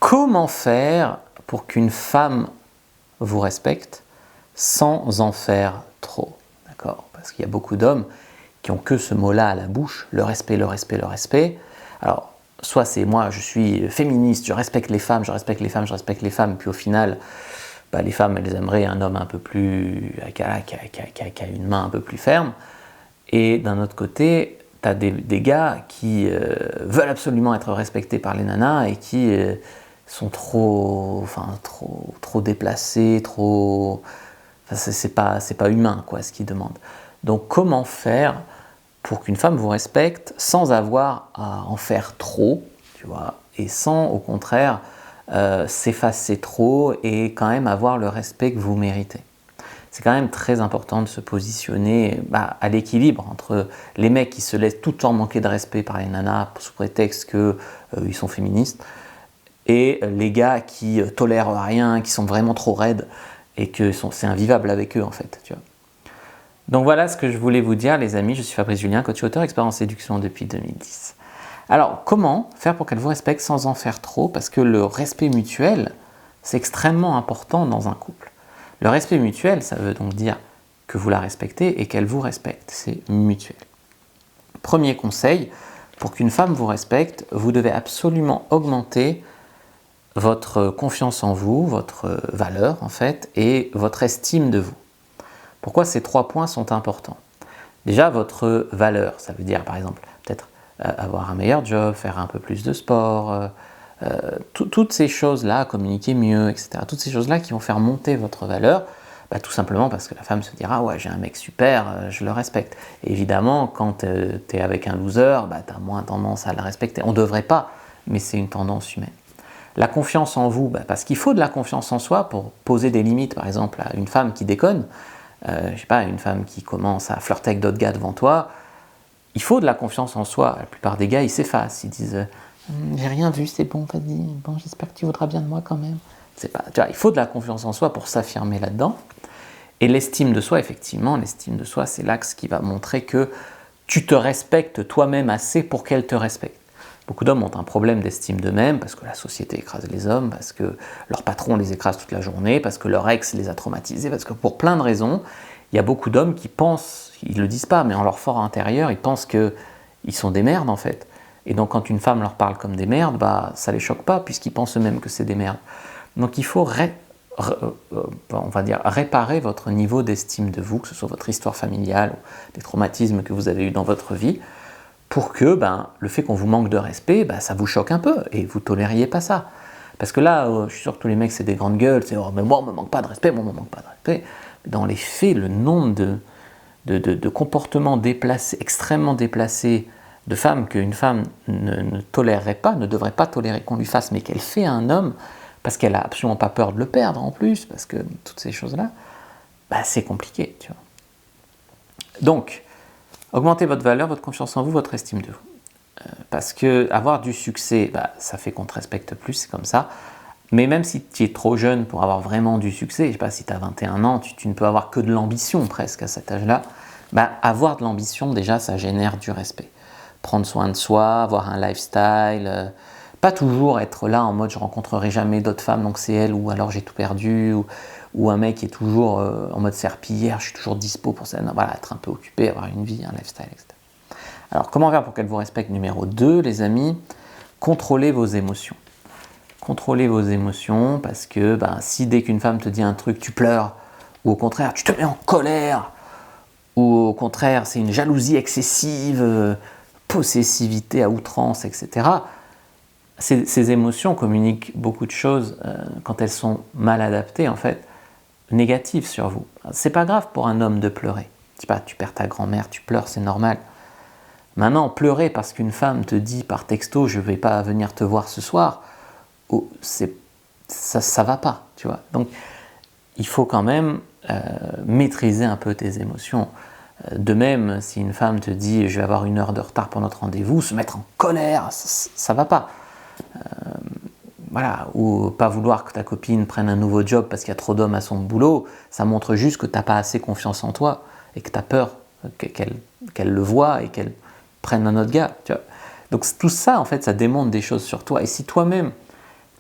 Comment faire pour qu'une femme vous respecte sans en faire trop? D'accord? Parce qu'il y a beaucoup d'hommes qui ont que ce mot-là à la bouche, le respect, le respect, le respect. Alors, soit c'est moi, je suis féministe, je respecte les femmes, je respecte les femmes, je respecte les femmes, puis au final, les femmes, elles aimeraient un homme un peu plus, qui a une main un peu plus ferme. Et d'un autre côté, tu as des gars qui veulent absolument être respectés par les nanas et qui sont trop déplacés, trop... Enfin, c'est pas humain, quoi, ce qu'ils demandent. Donc, comment faire pour qu'une femme vous respecte sans avoir à en faire trop, tu vois, et sans, au contraire, s'effacer trop et quand même avoir le respect que vous méritez. C'est quand même très important de se positionner à l'équilibre entre les mecs qui se laissent tout le temps manquer de respect par les nanas sous prétexte qu'ils sont féministes et les gars qui tolèrent rien, qui sont vraiment trop raides et que c'est invivable avec eux en fait. Tu vois. Donc voilà ce que je voulais vous dire les amis, je suis Fabrice Julien, coach auteur expert en séduction depuis 2010. Alors comment faire pour qu'elle vous respecte sans en faire trop? Parce que le respect mutuel, c'est extrêmement important dans un couple. Le respect mutuel, ça veut donc dire que vous la respectez et qu'elle vous respecte, c'est mutuel. Premier conseil, pour qu'une femme vous respecte, vous devez absolument augmenter votre confiance en vous, votre valeur en fait, et votre estime de vous. Pourquoi ces 3 points sont importants? Déjà, votre valeur, ça veut dire par exemple peut-être avoir un meilleur job, faire un peu plus de sport, toutes ces choses-là, communiquer mieux, etc. Toutes ces choses-là qui vont faire monter votre valeur, tout simplement parce que la femme se dira « ouais, j'ai un mec super, je le respecte ». Et évidemment, quand tu es avec un loser, tu as moins tendance à le respecter. On ne devrait pas, mais c'est une tendance humaine. La confiance en vous, parce qu'il faut de la confiance en soi pour poser des limites, par exemple, à une femme qui déconne, je sais pas, une femme qui commence à flirter avec d'autres gars devant toi, il faut de la confiance en soi. La plupart des gars, ils s'effacent, ils disent j'ai rien vu, c'est bon, vas-y, bon, j'espère que tu voudras bien de moi quand même. Tu vois, il faut de la confiance en soi pour s'affirmer là-dedans. Et l'estime de soi, effectivement, l'estime de soi, c'est l'axe qui va montrer que tu te respectes toi-même assez pour qu'elle te respecte. Beaucoup d'hommes ont un problème d'estime d'eux-mêmes parce que la société écrase les hommes, parce que leur patron les écrase toute la journée, parce que leur ex les a traumatisés, parce que pour plein de raisons, il y a beaucoup d'hommes qui pensent, ils ne le disent pas, mais en leur fort intérieur, ils pensent qu'ils sont des merdes en fait. Et donc quand une femme leur parle comme des merdes, ça ne les choque pas puisqu'ils pensent eux-mêmes que c'est des merdes. Donc il faut on va dire, réparer votre niveau d'estime de vous, que ce soit votre histoire familiale ou des traumatismes que vous avez eus dans votre vie, pour que le fait qu'on vous manque de respect, ça vous choque un peu et vous tolériez pas ça. Parce que là, je suis sûr que tous les mecs c'est des grandes gueules, c'est mais moi on me manque pas de respect, moi on me manque pas de respect. Dans les faits, le nombre de comportements déplacés, extrêmement déplacés, de femmes qu'une femme ne tolérerait pas, ne devrait pas tolérer qu'on lui fasse, mais qu'elle fait à un homme, parce qu'elle n'a absolument pas peur de le perdre en plus, parce que toutes ces choses-là, c'est compliqué. Tu vois. Donc, augmentez votre valeur, votre confiance en vous, votre estime de vous. Parce que avoir du succès, ça fait qu'on te respecte plus, c'est comme ça. Mais même si tu es trop jeune pour avoir vraiment du succès, je ne sais pas si tu as 21 ans, tu ne peux avoir que de l'ambition presque à cet âge-là, avoir de l'ambition, déjà, ça génère du respect. Prendre soin de soi, avoir un lifestyle, pas toujours être là en mode je rencontrerai jamais d'autres femmes, donc c'est elle, ou alors j'ai tout perdu, ou un mec qui est toujours en mode serpillière, je suis toujours dispo pour ça. Non, voilà, être un peu occupé, avoir une vie, un lifestyle, etc. Alors, comment faire pour qu'elle vous respecte? Numéro 2, les amis, contrôlez vos émotions. Contrôlez vos émotions parce que si dès qu'une femme te dit un truc, tu pleures, ou au contraire, tu te mets en colère, ou au contraire, c'est une jalousie excessive, possessivité à outrance, etc. Ces émotions communiquent beaucoup de choses quand elles sont mal adaptées, en fait, négatives sur vous. C'est pas grave pour un homme de pleurer. Je sais pas, tu perds ta grand-mère, tu pleures, c'est normal. Maintenant, pleurer parce qu'une femme te dit par texto « je vais pas venir te voir ce soir », ça va pas, tu vois. Donc, il faut quand même maîtriser un peu tes émotions. De même, si une femme te dit « je vais avoir 1 heure de retard pour notre rendez-vous », se mettre en colère, ça va pas. Voilà, ou pas vouloir que ta copine prenne un nouveau job parce qu'il y a trop d'hommes à son boulot, ça montre juste que tu n'as pas assez confiance en toi et que tu as peur qu'elle le voie et qu'elle prenne un autre gars. Tu vois. Donc tout ça, en fait, ça démontre des choses sur toi. Et si toi-même,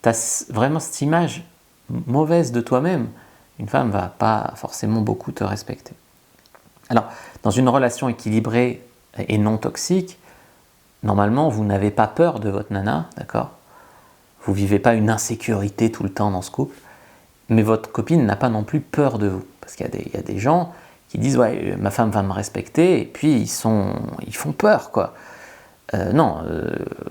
tu as vraiment cette image mauvaise de toi-même, une femme ne va pas forcément beaucoup te respecter. Alors, dans une relation équilibrée et non toxique, normalement, vous n'avez pas peur de votre nana, d'accord? Vous ne vivez pas une insécurité tout le temps dans ce couple, mais votre copine n'a pas non plus peur de vous. Parce qu'il y a des gens qui disent « ouais, ma femme va me respecter » et puis ils font peur, quoi. Non,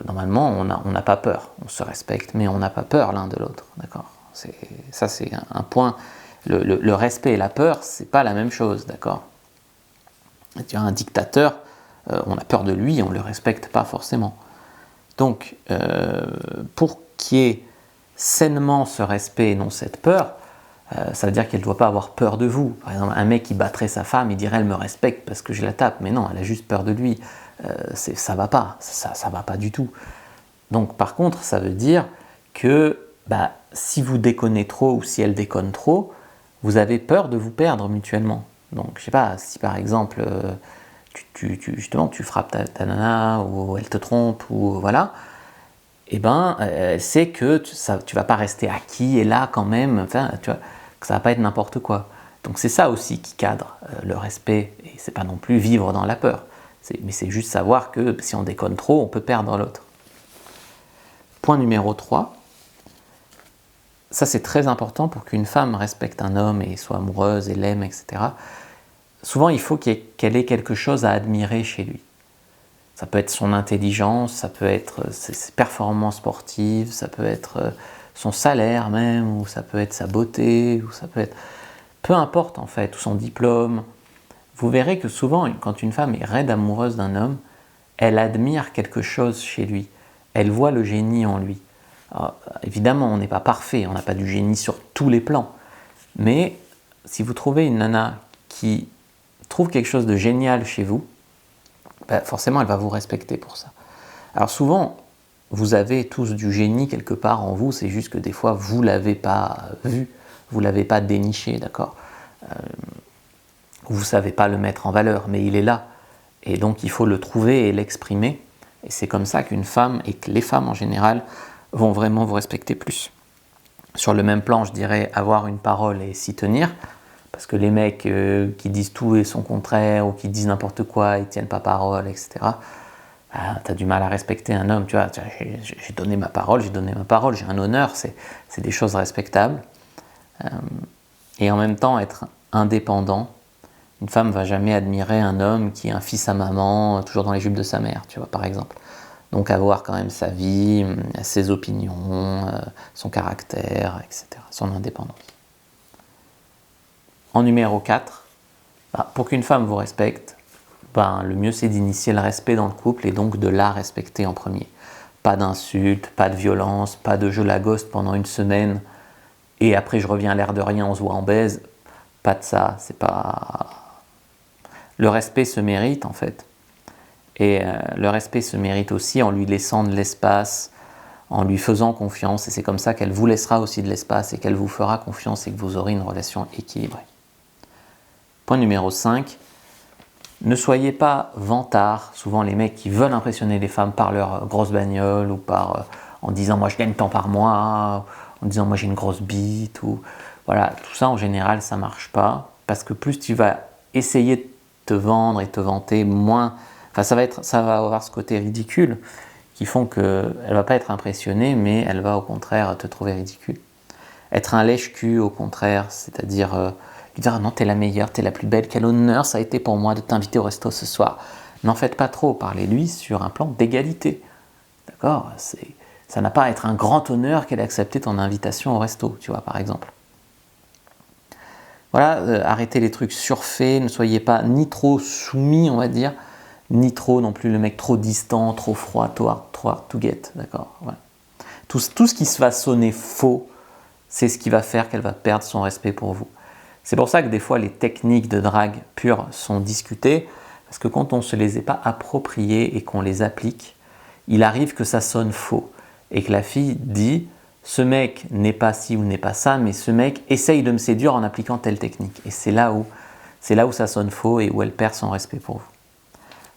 normalement, on n'a pas peur. On se respecte, mais on n'a pas peur l'un de l'autre, d'accord? Ça, c'est un point. Le respect et la peur, c'est pas la même chose, d'accord? Tu as un dictateur, on a peur de lui, on ne le respecte pas forcément. Donc, pour qu'il y ait sainement ce respect et non cette peur, ça veut dire qu'elle ne doit pas avoir peur de vous. Par exemple, un mec qui battrait sa femme, il dirait « elle me respecte parce que je la tape ». Mais non, elle a juste peur de lui. Ça ne va pas, ça va pas du tout. Donc, par contre, ça veut dire que si vous déconnez trop ou si elle déconne trop, vous avez peur de vous perdre mutuellement. Donc, je ne sais pas, si par exemple, justement, tu frappes ta nana ou elle te trompe, ou voilà, eh ben, elle sait que tu ne vas pas rester acquis et là quand même, enfin, tu vois, que ça ne va pas être n'importe quoi. Donc c'est ça aussi qui cadre le respect, et c'est pas non plus vivre dans la peur, mais c'est juste savoir que si on déconne trop, on peut perdre l'autre. Point numéro 3, ça c'est très important pour qu'une femme respecte un homme et soit amoureuse et l'aime, etc. Souvent il faut qu'elle ait quelque chose à admirer chez lui. Ça peut être son intelligence, ça peut être ses performances sportives, ça peut être son salaire même, ou ça peut être sa beauté, ou ça peut être... Peu importe en fait, ou son diplôme. Vous verrez que souvent, quand une femme est raide amoureuse d'un homme, elle admire quelque chose chez lui. Elle voit le génie en lui. Alors, évidemment, on n'est pas parfait, on n'a pas du génie sur tous les plans. Mais si vous trouvez une nana qui trouve quelque chose de génial chez vous, forcément, elle va vous respecter pour ça. Alors souvent, vous avez tous du génie quelque part en vous, c'est juste que des fois, vous ne l'avez pas vu, vous ne l'avez pas déniché, d'accord? Vous ne savez pas le mettre en valeur, mais il est là. Et donc, il faut le trouver et l'exprimer. Et c'est comme ça qu'une femme, et que les femmes en général, vont vraiment vous respecter plus. Sur le même plan, je dirais avoir une parole et s'y tenir. Parce que les mecs qui disent tout et son contraire, ou qui disent n'importe quoi, ils ne tiennent pas parole, etc. Tu as du mal à respecter un homme, tu vois, j'ai donné ma parole, j'ai un honneur, c'est des choses respectables. Et en même temps, être indépendant. Une femme ne va jamais admirer un homme qui est un fils à maman, toujours dans les jupes de sa mère, tu vois, par exemple. Donc avoir quand même sa vie, ses opinions, son caractère, etc., son indépendance. En numéro 4, pour qu'une femme vous respecte, le mieux c'est d'initier le respect dans le couple et donc de la respecter en premier. Pas d'insultes, pas de violence, pas de je la ghost pendant une semaine et après je reviens à l'air de rien, on se voit en baise. Pas de ça, c'est pas... Le respect se mérite en fait. Et le respect se mérite aussi en lui laissant de l'espace, en lui faisant confiance. Et c'est comme ça qu'elle vous laissera aussi de l'espace et qu'elle vous fera confiance et que vous aurez une relation équilibrée. Point numéro 5, ne soyez pas vantards. Souvent les mecs qui veulent impressionner les femmes par leur grosse bagnole ou en disant moi je gagne tant par mois, en disant moi j'ai une grosse bite. Voilà, tout ça en général ça marche pas parce que plus tu vas essayer de te vendre et te vanter, moins... ça va avoir ce côté ridicule qui font qu'elle ne va pas être impressionnée, mais elle va au contraire te trouver ridicule. Être un lèche-cul au contraire, c'est-à-dire lui dire « non, t'es la meilleure, t'es la plus belle, quel honneur ça a été pour moi de t'inviter au resto ce soir ». N'en faites pas trop, parlez-lui sur un plan d'égalité. D'accord ? Ça n'a pas à être un grand honneur qu'elle ait accepté ton invitation au resto, tu vois, par exemple. Voilà, arrêtez les trucs surfaits, ne soyez pas ni trop soumis, on va dire, ni trop non plus le mec trop distant, trop froid, trop hard to get, d'accord, voilà. Tout ce qui se va sonner faux, c'est ce qui va faire qu'elle va perdre son respect pour vous. C'est pour ça que des fois les techniques de drague pure sont discutées, parce que quand on ne se les est pas appropriées et qu'on les applique, il arrive que ça sonne faux, et que la fille dit « ce mec n'est pas ci ou n'est pas ça, mais ce mec essaye de me séduire en appliquant telle technique ». Et c'est là où ça sonne faux et où elle perd son respect pour vous.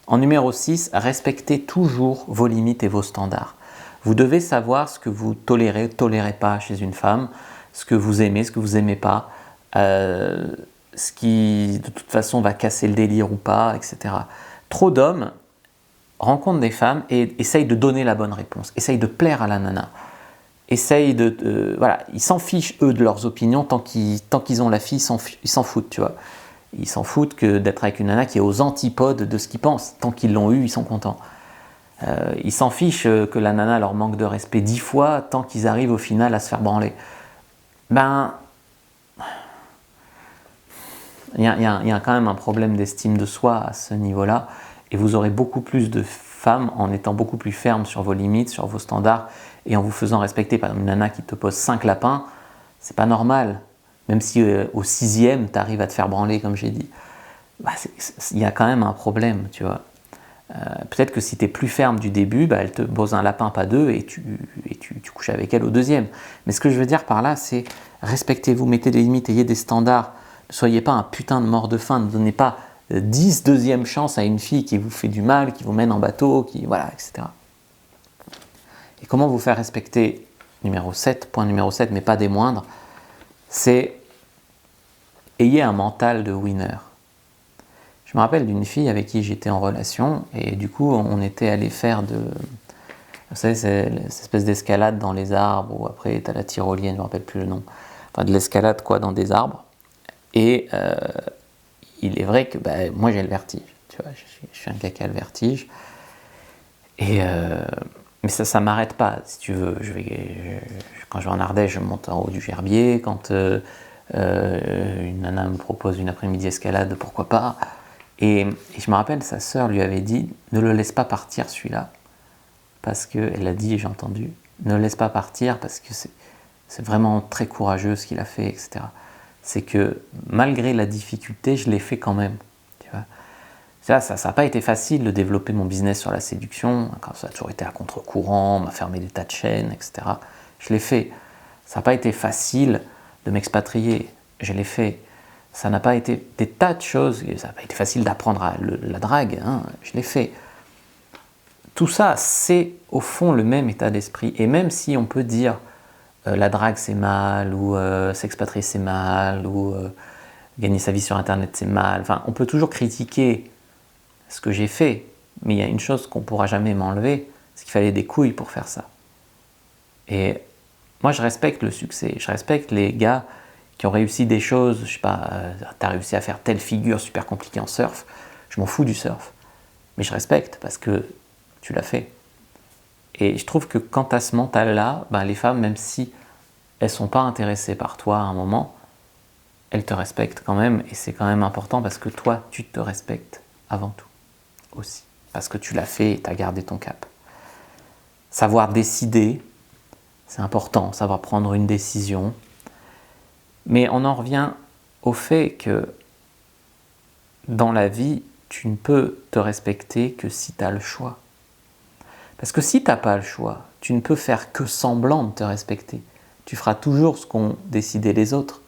En numéro 6, respectez toujours vos limites et vos standards. Vous devez savoir ce que vous tolérez pas chez une femme, ce que vous aimez, ce que vous n'aimez pas, ce qui de toute façon va casser le délire ou pas, etc. Trop d'hommes rencontrent des femmes et essayent de donner la bonne réponse, essayent de plaire à la nana, essayent voilà, ils s'en fichent eux de leurs opinions tant qu'ils ont la fille, ils s'en foutent, tu vois. Ils s'en foutent que d'être avec une nana qui est aux antipodes de ce qu'ils pensent. Tant qu'ils l'ont eu, ils sont contents. Ils s'en fichent que la nana leur manque de respect 10 fois tant qu'ils arrivent au final à se faire branler. Ben, il y a quand même un problème d'estime de soi à ce niveau-là, et vous aurez beaucoup plus de femmes en étant beaucoup plus fermes sur vos limites, sur vos standards, et en vous faisant respecter. Par exemple, une nana qui te pose 5 lapins, c'est pas normal. Même si au 6e, tu arrives à te faire branler, comme j'ai dit. Bah, il y a quand même un problème, tu vois. Peut-être que si tu es plus ferme du début, bah, elle te pose un lapin, pas deux, et tu couches avec elle au 2e. Mais ce que je veux dire par là, c'est respectez-vous, mettez des limites, ayez des standards. Ne soyez pas un putain de mort de faim, ne donnez pas 10 deuxièmes chances à une fille qui vous fait du mal, qui vous mène en bateau, voilà, etc. Et comment vous faire respecter, point numéro 7, mais pas des moindres, c'est ayez un mental de winner. Je me rappelle d'une fille avec qui j'étais en relation, et du coup on était allé faire vous savez, c'est cette espèce d'escalade dans les arbres, ou après tu as la tyrolienne, je ne me rappelle plus le nom, enfin de l'escalade quoi, dans des arbres. Et il est vrai que moi j'ai le vertige, tu vois, je suis un gars qui a le vertige. Et mais ça m'arrête pas, si tu veux. Quand je vais en Ardèche, je monte en haut du Gerbier. Quand une nana me propose une après-midi escalade, pourquoi pas. Et je me rappelle, sa sœur lui avait dit, ne le laisse pas partir celui-là. Parce qu'elle a dit, j'ai entendu, ne le laisse pas partir parce que c'est vraiment très courageux ce qu'il a fait, etc. C'est que malgré la difficulté, je l'ai fait quand même. Tu vois. Ça n'a pas été facile de développer mon business sur la séduction, quand ça a toujours été à contre-courant, on m'a fermé des tas de chaînes, etc. Je l'ai fait. Ça n'a pas été facile de m'expatrier, je l'ai fait. Ça n'a pas été des tas de choses, ça n'a pas été facile d'apprendre la drague, hein, je l'ai fait. Tout ça, c'est au fond le même état d'esprit. Et même si on peut dire la drague c'est mal, ou s'expatrier c'est mal, ou gagner sa vie sur internet c'est mal, enfin on peut toujours critiquer ce que j'ai fait, mais il y a une chose qu'on ne pourra jamais m'enlever, c'est qu'il fallait des couilles pour faire ça. Et moi je respecte le succès, je respecte les gars qui ont réussi des choses, je sais pas, tu as réussi à faire telle figure super compliquée en surf, je m'en fous du surf, mais je respecte parce que tu l'as fait. Et je trouve que quand tu as ce mental-là, les femmes, même si elles ne sont pas intéressées par toi à un moment, elles te respectent quand même, et c'est quand même important parce que toi, tu te respectes avant tout aussi. Parce que tu l'as fait et tu as gardé ton cap. Savoir décider, c'est important, savoir prendre une décision. Mais on en revient au fait que dans la vie, tu ne peux te respecter que si tu as le choix. Parce que si tu n'as pas le choix, tu ne peux faire que semblant de te respecter. Tu feras toujours ce qu'ont décidé les autres.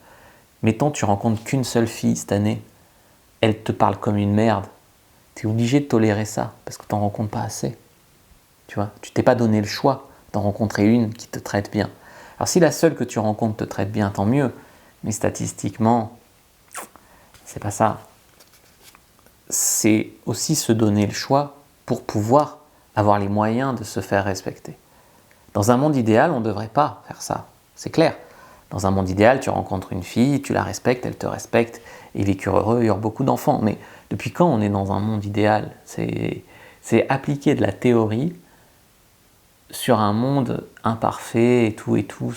Mettons, tu rencontres qu'une seule fille cette année, elle te parle comme une merde. Tu es obligé de tolérer ça, parce que tu n'en rencontres pas assez. Tu vois, tu t'es pas donné le choix d'en rencontrer une qui te traite bien. Alors si la seule que tu rencontres te traite bien, tant mieux. Mais statistiquement, c'est pas ça. C'est aussi se donner le choix pour pouvoir avoir les moyens de se faire respecter. Dans un monde idéal, on ne devrait pas faire ça, c'est clair. Dans un monde idéal, tu rencontres une fille, tu la respectes, elle te respecte, et vécurent heureux, il y aura beaucoup d'enfants. Mais depuis quand on est dans un monde idéal ? C'est appliquer de la théorie sur un monde imparfait et tout,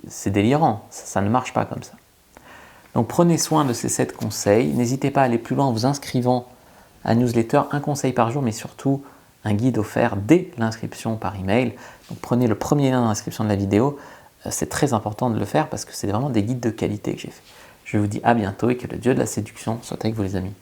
c'est délirant, ça ne marche pas comme ça. Donc prenez soin de ces 7 conseils, n'hésitez pas à aller plus loin en vous inscrivant à la newsletter, un conseil par jour, mais surtout un guide offert dès l'inscription par email. Donc prenez le premier lien dans l'inscription de la vidéo, c'est très important de le faire parce que c'est vraiment des guides de qualité que j'ai fait. Je vous dis à bientôt et que le Dieu de la séduction soit avec vous les amis.